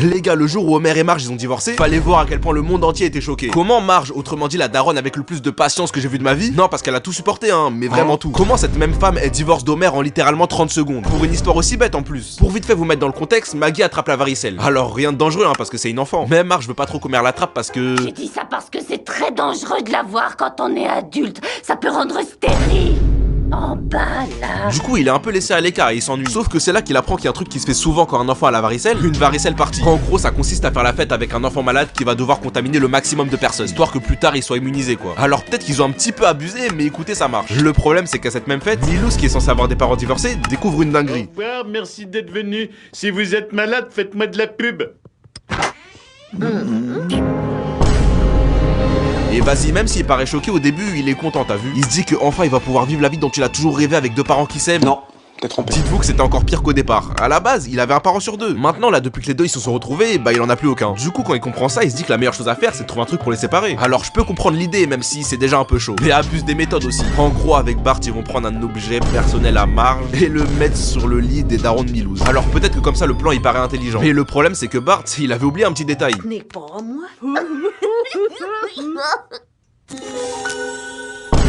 Les gars, le jour où Homer et Marge ils ont divorcé, fallait voir à quel point le monde entier était choqué. Comment Marge, autrement dit la daronne avec le plus de patience que j'ai vu de ma vie, non parce qu'elle a tout supporté hein, mais vraiment tout. Comment cette même femme elle divorce d'Homer en littéralement 30 secondes, pour une histoire aussi bête en plus. Pour vite fait vous mettre dans le contexte, Maggie attrape la varicelle. Alors rien de dangereux hein, parce que c'est une enfant. Mais Marge veut pas trop qu'Homer l'attrape parce que... J'ai dit ça parce que c'est très dangereux de la voir quand on est adulte. Ça peut rendre stérile. En bas, là. Du coup, il est un peu laissé à l'écart et il s'ennuie. Sauf que c'est là qu'il apprend qu'il y a un truc qui se fait souvent quand un enfant a la varicelle, une varicelle partie. En gros, ça consiste à faire la fête avec un enfant malade qui va devoir contaminer le maximum de personnes, histoire que plus tard il soit immunisé quoi. Alors peut-être qu'ils ont un petit peu abusé, mais écoutez, ça marche. Le problème, c'est qu'à cette même fête, Milhouse, qui est censé avoir des parents divorcés, découvre une dinguerie. Au revoir, merci d'être venu. Si vous êtes malade, faites-moi de la pub. Et vas-y, même s'il paraît choqué au début, il est content, t'as vu? Il se dit que enfin il va pouvoir vivre la vie dont il a toujours rêvé avec deux parents qui s'aiment. Non, t'es trompé. Dites-vous que c'était encore pire qu'au départ. À la base, il avait un parent sur deux. Maintenant, là, depuis que les deux ils se sont retrouvés, bah il en a plus aucun. Du coup, quand il comprend ça, il se dit que la meilleure chose à faire, c'est de trouver un truc pour les séparer. Alors, je peux comprendre l'idée, même si c'est déjà un peu chaud. Mais abuse des méthodes aussi. En gros, avec Bart, ils vont prendre un objet personnel à Marge et le mettre sur le lit des darons de Milhouse. Alors peut-être que comme ça, le plan il paraît intelligent. Mais le problème, c'est que Bart, il avait oublié un petit détail. N'est pas moi.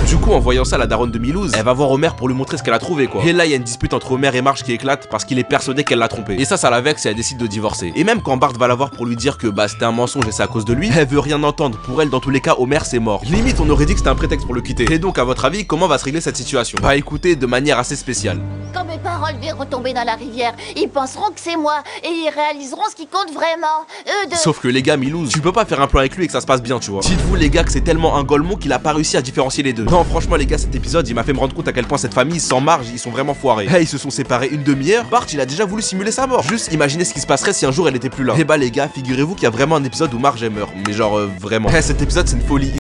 Du coup, en voyant ça, la daronne de Milhouse, elle va voir Homer pour lui montrer ce qu'elle a trouvé quoi. Et là, il y a une dispute entre Homer et Marge qui éclate parce qu'il est persuadé qu'elle l'a trompé. Et ça la vexe et elle décide de divorcer. Et même quand Bart va la voir pour lui dire que bah c'était un mensonge et c'est à cause de lui, elle veut rien entendre. Pour elle, dans tous les cas, Homer c'est mort. Limite, on aurait dit que c'était un prétexte pour le quitter. Et donc, à votre avis, comment va se régler cette situation? Bah écoutez, de manière assez spéciale. Quand mes paroles virent retomber dans la rivière, ils penseront que c'est moi et ils réaliseront ce qui compte vraiment. Eux deux. Sauf que les gars, Milhouse, tu peux pas faire un plan avec lui et que ça se passe bien, tu vois. Dites-vous les gars que c'est tellement un golemon qu'il a pas réussi à différencier les deux. Non, franchement les gars, cet épisode, il m'a fait me rendre compte à quel point cette famille sans Marge, ils sont vraiment foirés. Hey, ils se sont séparés une demi-heure. Bart, il a déjà voulu simuler sa mort. Juste imaginez ce qui se passerait si un jour elle était plus là. Et bah les gars, figurez-vous qu'il y a vraiment un épisode où Marge elle meurt. Mais genre vraiment. Hey, cet épisode c'est une folie.